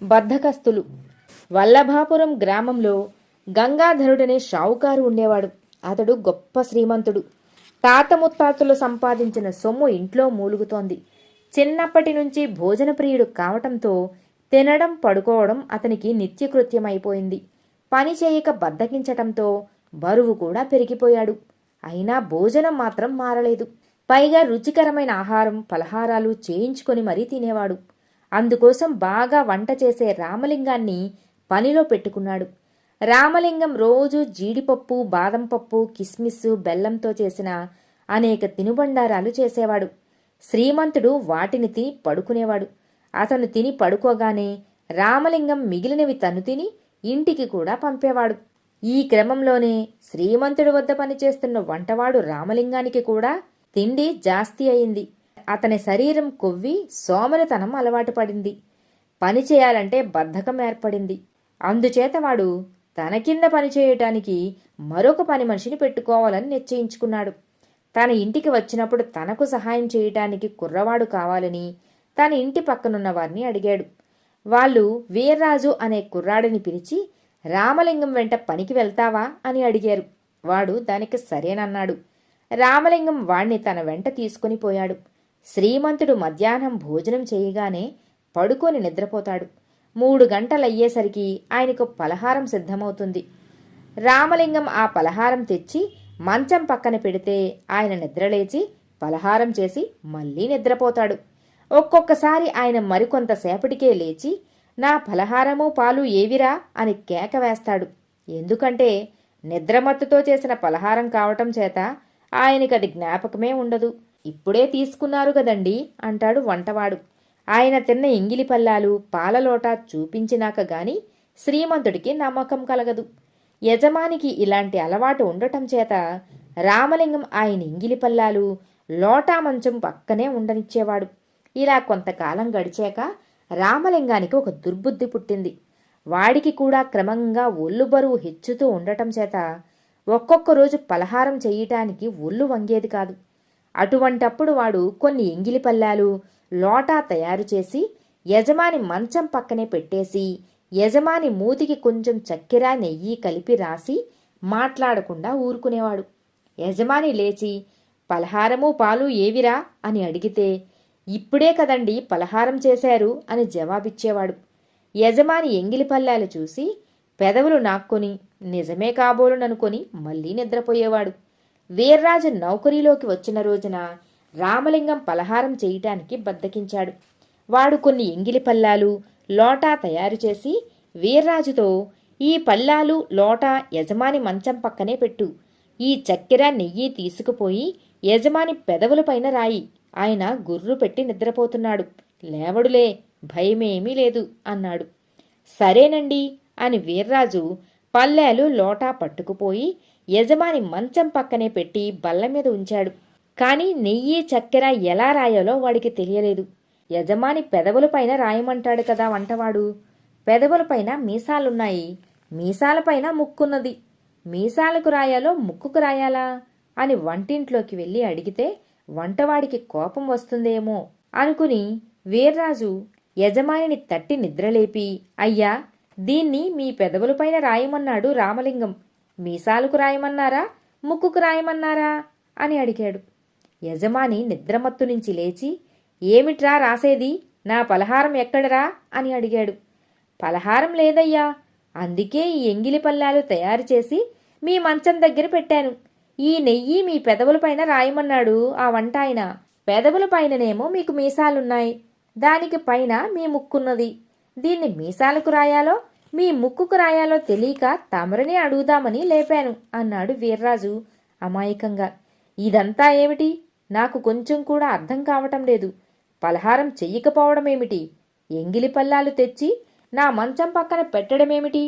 బద్ధకస్తులు. వల్లభాపురం గ్రామంలో గంగాధరుడనే షావుకారు ఉండేవాడు. అతడు గొప్ప శ్రీమంతుడు. తాత ముత్తాతలు సంపాదించిన సొమ్ము ఇంట్లో మూలుగుతోంది. చిన్నప్పటి నుంచి భోజన ప్రియుడు కావటంతో తినడం పడుకోవడం అతనికి నిత్యకృత్యమైపోయింది. పని చేయక బద్దకించటంతో బరువు కూడా పెరిగిపోయాడు. అయినా భోజనం మాత్రం మారలేదు. పైగా రుచికరమైన ఆహారం పలహారాలు చేయించుకొని మరీ తినేవాడు. అందుకోసం బాగా వంట చేసే రామలింగాన్ని పనిలో పెట్టుకున్నాడు. రామలింగం రోజు జీడిపప్పు, బాదం పప్పు, కిస్మిస్సు, బెల్లంతో చేసిన అనేక తినుబండారాలు చేసేవాడు. శ్రీమంతుడు వాటిని తిని పడుకునేవాడు. అతను తిని పడుకోగానే రామలింగం మిగిలినవి తను తిని ఇంటికి కూడా పంపేవాడు. ఈ క్రమంలోనే శ్రీమంతుడి వద్ద పనిచేస్తున్న వంటవాడు రామలింగానికి కూడా తిండి జాస్తి అయింది. అతని శరీరం కొవ్వి సోమరితనం అలవాటు పడింది. పని చేయాలంటే బద్ధకం ఏర్పడింది. అందుచేత వాడు తన కింద పనిచేయటానికి మరొక పని మనిషిని పెట్టుకోవాలని నిశ్చయించుకున్నాడు. తన ఇంటికి వచ్చినప్పుడు తనకు సహాయం చేయటానికి కుర్రవాడు కావాలని తన ఇంటి పక్కనున్న వారిని అడిగాడు. వాళ్ళు వీర్రాజు అనే కుర్రాడిని పిలిచి, రామలింగం వెంట పనికి వెళ్తావా అని అడిగారు. వాడు దానికి సరేనన్నాడు. రామలింగం వాణ్ణి తన వెంట తీసుకుని పోయాడు. శ్రీమంతుడు మధ్యాహ్నం భోజనం చేయగానే పడుకొని నిద్రపోతాడు. 3 గంటలయ్యేసరికి ఆయనకు పలహారం సిద్ధమవుతుంది. రామలింగం ఆ పలహారం తెచ్చి మంచం పక్కన పెడితే ఆయన నిద్రలేచి పలహారం చేసి మళ్ళీ నిద్రపోతాడు. ఒక్కొక్కసారి ఆయన మరికొంతసేపటికే లేచి, నా పలహారము పాలు ఏవిరా అని కేక వేస్తాడు. ఎందుకంటే నిద్రమత్తుతో చేసిన పలహారం కావటం చేత ఆయనకది జ్ఞాపకమే ఉండదు. ఇప్పుడే తీసుకున్నారు కదండి అంటాడు వంటవాడు. ఆయన తిన్న ఎంగిలి పల్లాలు, పాలలోట చూపించినాక గాని శ్రీమంతుడికి నమ్మకం కలగదు. యజమానికి ఇలాంటి అలవాటు ఉండటం చేత రామలింగం ఆయన ఎంగిలి పల్లాలు లోటా మంచం పక్కనే ఉండనిచ్చేవాడు. ఇలా కొంతకాలం గడిచాక రామలింగానికి ఒక దుర్బుద్ధి పుట్టింది. వాడికి కూడా క్రమంగా ఒళ్ళు బరువు హెచ్చుతూ ఉండటం చేత ఒక్కొక్క రోజు పలహారం చెయ్యటానికి ఒళ్ళు వంగేది కాదు. అటువంటప్పుడు వాడు కొన్ని ఎంగిలి పల్లాలు, లోటా తయారు చేసి యజమాని మంచం పక్కనే పెట్టేసి యజమాని మూతికి కొంచెం చక్కెర, నెయ్యి కలిపి రాసి మాట్లాడకుండా ఊరుకునేవాడు. యజమాని లేచి, పలహారము పాలు ఏవిరా అని అడిగితే, ఇప్పుడే కదండి పలహారం చేశారు అని జవాబిచ్చేవాడు. యజమాని ఎంగిలి పల్లాలు చూసి పెదవులు నాక్కొని నిజమే కాబోలుననుకొని మళ్ళీ నిద్రపోయేవాడు. వీర్రాజు నౌకరీలోకి వచ్చిన రోజున రామలింగం పలహారం చేయటానికి బద్దకించాడు. వాడు కొన్ని ఎంగిలి పల్లాలు, లోటా తయారు చేసి వీర్రాజుతో, ఈ పల్లాలు లోటా యజమాని మంచం పక్కనే పెట్టు, ఈ చక్కెర నెయ్యి తీసుకుపోయి యజమాని పెదవులపైన రాయి, ఆయన గుర్రు పెట్టి నిద్రపోతున్నాడు, లేవడులే, భయమేమీ లేదు అన్నాడు. సరేనండి అని వీర్రాజు పల్లాలు లోటా పట్టుకుపోయి యజమాని మంచం పక్కనే పెట్టి బల్ల మీద ఉంచాడు. కాని నెయ్యి చక్కెర ఎలా రాయాలో వాడికి తెలియలేదు. యజమాని పెదవులపైన రాయమంటాడు కదా వంటవాడు. పెదవులపైన మీసాలున్నాయి, మీసాలపైన ముక్కున్నది, మీసాలకు రాయాలో ముక్కుకు రాయాలా అని వంటింట్లోకి వెళ్ళి అడిగితే వంటవాడికి కోపం వస్తుందేమో అనుకుని వీర్రాజు యజమానిని తట్టి నిద్రలేపి, అయ్యా, దీన్ని మీ పెదవులపైన రాయమన్నాడు రామలింగం, మీసాలకు రాయమన్నారా, ముక్కుకు రాయమన్నారా అని అడిగాడు. యజమాని నిద్రమత్తు నుంచి లేచి, ఏమిట్రా రాసేది, నా పలహారం ఎక్కడరా అని అడిగాడు. పలహారం లేదయ్యా, అందుకే ఈ ఎంగిలి పల్లాలు తయారు చేసి మీ మంచం దగ్గర పెట్టాను. ఈ నెయ్యి మీ పెదవులపైన రాయమన్నాడు ఆ వంటాయన. పెదవులపైననేమో మీకు మీసాలున్నాయి, దానికి పైన మీ ముక్కున్నది. దీన్ని మీసాలకు రాయాలో మీ ముక్కుకు రాయాలో తెలియక తమరిని అడుగుదామని లేపాను అన్నాడు వీర్రాజు అమాయకంగా. ఇదంతా ఏమిటి, నాకు కొంచెం కూడా అర్థం కావటం లేదు. పలహారం చెయ్యకపోవడమేమిటి, ఎంగిలి పల్లాలు తెచ్చి నా మంచం పక్కన పెట్టడమేమిటి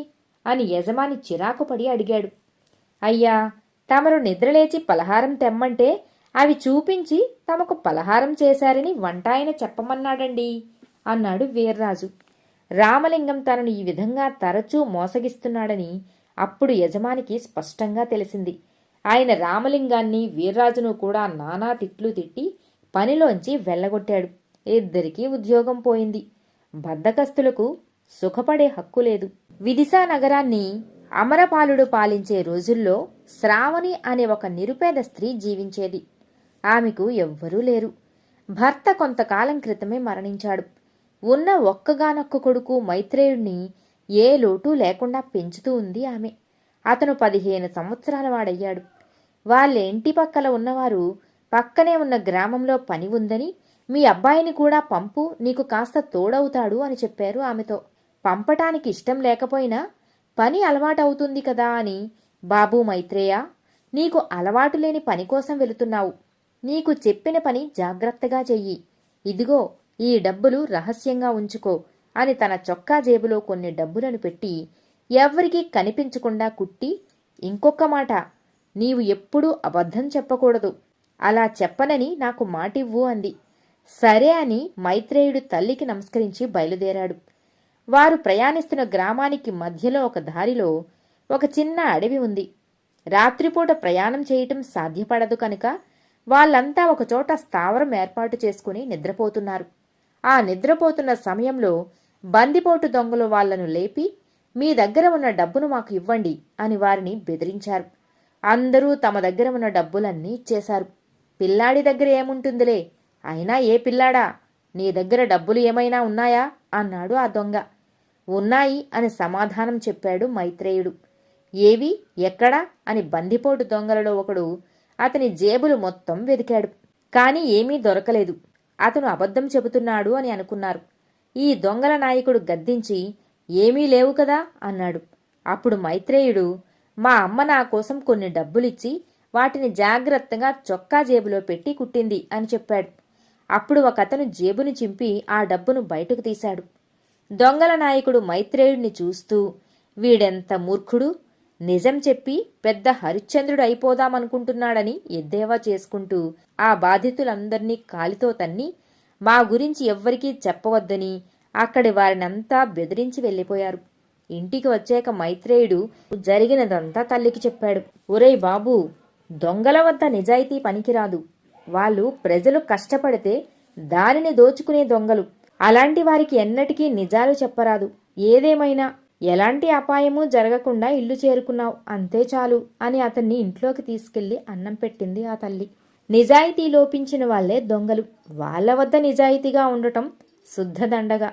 అని యజమాని చిరాకుపడి అడిగాడు. అయ్యా, తమరు నిద్రలేచి పలహారం తెమ్మంటే అవి చూపించి తమకు పలహారం చేశారని వంటాయన చెప్పమన్నాడండి అన్నాడు వీర్రాజు. రామలింగం తనను ఈ విధంగా తరచూ మోసగిస్తున్నాడని అప్పుడు యజమానికి స్పష్టంగా తెలిసింది. ఆయన రామలింగాన్ని వీర్రాజును కూడా నానా తిట్లు తిట్టి పనిలోంచి వెళ్ళగొట్టాడు. ఇద్దరికీ ఉద్యోగం పోయింది. బద్ధకస్తులకు సుఖపడే హక్కు లేదు. విదిశా నగరాన్ని అమరపాలుడు పాలించే రోజుల్లో శ్రావణి అనే ఒక నిరుపేద స్త్రీ జీవించేది. ఆమెకు ఎవ్వరూ లేరు. భర్త కొంతకాలం క్రితమే మరణించాడు. ఉన్న ఒక్కగానొక్క కొడుకు మైత్రేయుణ్ణి ఏ లోటు లేకుండా పెంచుతూ ఉంది ఆమె. అతను 15 సంవత్సరాల వాడయ్యాడు. వాళ్ళ ఇంటి పక్కల ఉన్నవారు పక్కనే ఉన్న గ్రామంలో పని ఉందని, మీ అబ్బాయిని కూడా పంపు, నీకు కాస్త తోడవుతాడు అని చెప్పారు ఆమెతో. పంపటానికి ఇష్టం లేకపోయినా పని అలవాటవుతుంది కదా అని, బాబూ మైత్రేయ, నీకు అలవాటు లేని పని కోసం వెళుతున్నావు. నీకు చెప్పిన పని జాగ్రత్తగా చెయ్యి. ఇదిగో ఈ డబ్బులు రహస్యంగా ఉంచుకో అని తన చొక్కా జేబులో కొన్ని డబ్బులను పెట్టి ఎవ్వరికీ కనిపించకుండా కుట్టి, ఇంకొక మాట, నీవు ఎప్పుడూ అబద్ధం చెప్పకూడదు. అలా చెప్పనని నాకు మాటివ్వు అంది. సరే అని మైత్రేయుడు తల్లికి నమస్కరించి బయలుదేరాడు. వారు ప్రయాణిస్తున్న గ్రామానికి మధ్యలో ఒక దారిలో ఒక చిన్న అడవి ఉంది. రాత్రిపూట ప్రయాణం చేయటం సాధ్యపడదు కనుక వాళ్ళంతా ఒకచోట స్థావరం ఏర్పాటు చేసుకుని నిద్రపోతున్నారు. ఆ నిద్రపోతున్న సమయంలో బందిపోటు దొంగలు వాళ్లను లేపి, మీ దగ్గర ఉన్న డబ్బును మాకు ఇవ్వండి అని వారిని బెదిరించారు. అందరూ తమ దగ్గర ఉన్న డబ్బులన్నీ ఇచ్చేశారు. పిల్లాడి దగ్గర ఏముంటుందిలే, అయినా ఏ పిల్లాడా, నీ దగ్గర డబ్బులు ఏమైనా ఉన్నాయా అన్నాడు ఆ దొంగ. ఉన్నాయి అని సమాధానం చెప్పాడు మైత్రేయుడు. ఏవి, ఎక్కడా అని బందిపోటు దొంగలలో ఒకడు అతని జేబులు మొత్తం వెదికాడు. కాని ఏమీ దొరకలేదు. అతను అబద్ధం చెబుతున్నాడు అని అనుకున్నారు. ఈ దొంగల నాయకుడు గద్దించి, ఏమీ లేవు కదా అన్నాడు. అప్పుడు మైత్రేయుడు, మా అమ్మ నా కోసం కొన్ని డబ్బులిచ్చి వాటిని జాగ్రత్తగా చొక్కా జేబులో పెట్టి కుట్టింది అని చెప్పాడు. అప్పుడు ఒకతను జేబును చింపి ఆ డబ్బును బయటకు తీశాడు. దొంగల నాయకుడు మైత్రేయుడిని చూస్తూ, వీడెంత మూర్ఖుడు, నిజం చెప్పి పెద్ద హరిశ్చంద్రుడు అయిపోదామనుకుంటున్నాడని ఎద్దేవా చేసుకుంటూ ఆ బాధితులందర్నీ కాలితో తన్ని, మా గురించి ఎవ్వరికీ చెప్పవద్దని అక్కడి వారినంతా బెదిరించి వెళ్ళిపోయారు. ఇంటికి వచ్చాక మైత్రేయుడు జరిగినదంతా తల్లికి చెప్పాడు. ఒరేయ్ బాబూ, దొంగల వద్ద నిజాయితీ పనికిరాదు. వాళ్ళు ప్రజలు కష్టపడితే దానిని దోచుకునే దొంగలు. అలాంటి వారికి ఎన్నటికీ నిజాలు చెప్పరాదు. ఏదేమైనా ఎలాంటి అపాయమూ జరగకుండా ఇల్లు చేరుకున్నావు, అంతే చాలు అని అతన్ని ఇంట్లోకి తీసుకెళ్లి అన్నం పెట్టింది ఆ తల్లి. నిజాయితీ లోపించిన వాళ్లే దొంగలు. వాళ్ల వద్ద నిజాయితీగా ఉండటం శుద్ధ దండగా.